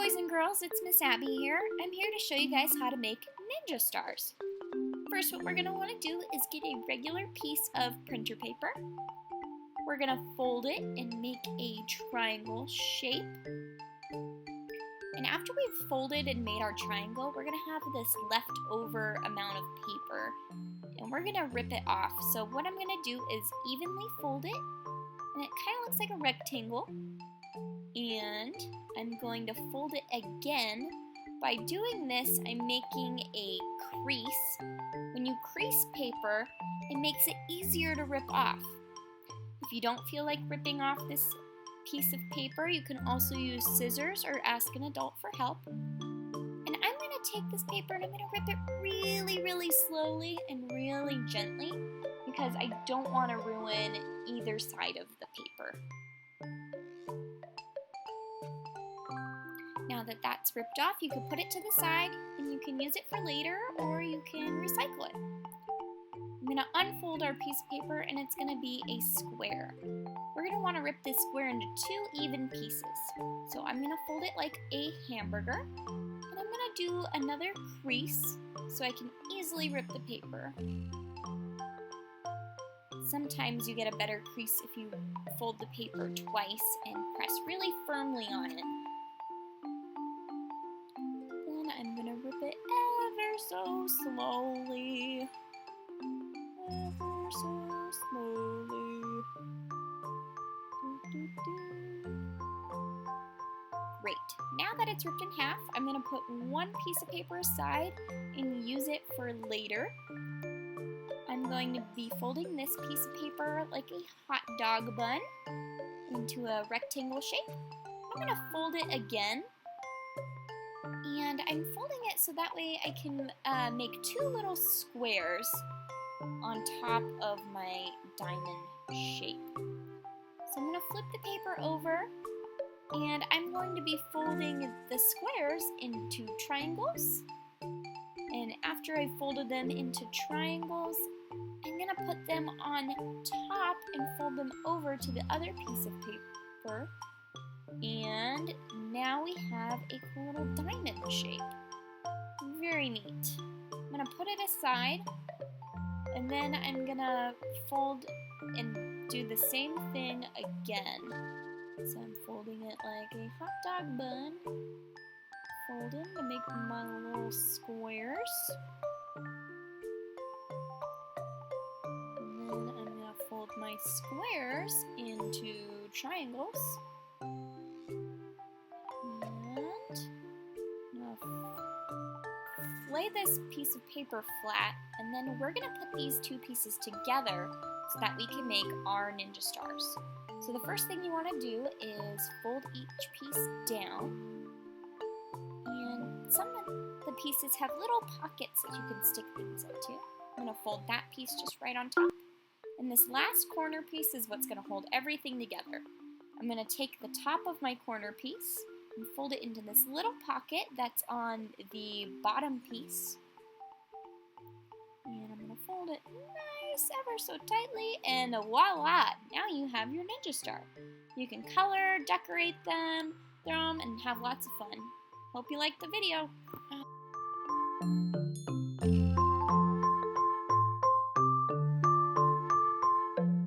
boys and girls, it's Ms.Abbey here. I'm here to show you guys how to make ninja stars. First, what we're going to want to do is get a regular piece of printer paper. We're going to fold it and make a triangle shape. And after we've folded and made our triangle, we're going to have this leftover amount of paper and we're going to rip it off. So what I'm going to do is evenly fold it, and it kind of looks like a rectangle. And I'm going to fold it again. By doing this, I'm making a crease. When you crease paper, it makes it easier to rip off. If you don't feel like ripping off this piece of paper, you can also use scissors or ask an adult for help. And I'm going to take this paper and I'm going to rip it really, really slowly and really gently because I don't want to ruin either side of the paper. Now that that's ripped off, you can put it to the side and you can use it for later or you can recycle it. I'm going to unfold our piece of paper and it's going to be a square. We're going to want to rip this square into two even pieces. So I'm going to fold it like a hamburger and I'm going to do another crease so I can easily rip the paper. Sometimes you get a better crease if you fold the paper twice and press really firmly on it. I'm gonna rip it ever so slowly. Ever so slowly. Great. Now that it's ripped in half, I'm gonna put one piece of paper aside and use it for later. I'm going to be folding this piece of paper like a hot dog bun into a rectangle shape. I'm gonna fold it again. And I'm folding it so that way I can make two little squares on top of my diamond shape. So I'm going to flip the paper over and I'm going to be folding the squares into triangles. And after I've folded them into triangles, I'm going to put them on top and fold them over to the other piece of paper. And now we have a cool little diamond shape. Very neat. I'm going to put it aside and then I'm going to fold and do the same thing again. So I'm folding it like a hot dog bun. Folding to make my little squares. And then I'm going to fold my squares into triangles. Lay this piece of paper flat, and then we're going to put these two pieces together so that we can make our ninja stars. So the first thing you want to do is fold each piece down, and some of the pieces have little pockets that you can stick things into. I'm going to fold that piece just right on top, and this last corner piece is what's going to hold everything together. I'm going to take the top of my corner piece and fold it into this little pocket that's on the bottom piece. And I'm going to fold it nice, ever so tightly, and voila! Now you have your ninja star. You can color, decorate them, throw them, and have lots of fun. Hope you liked the video.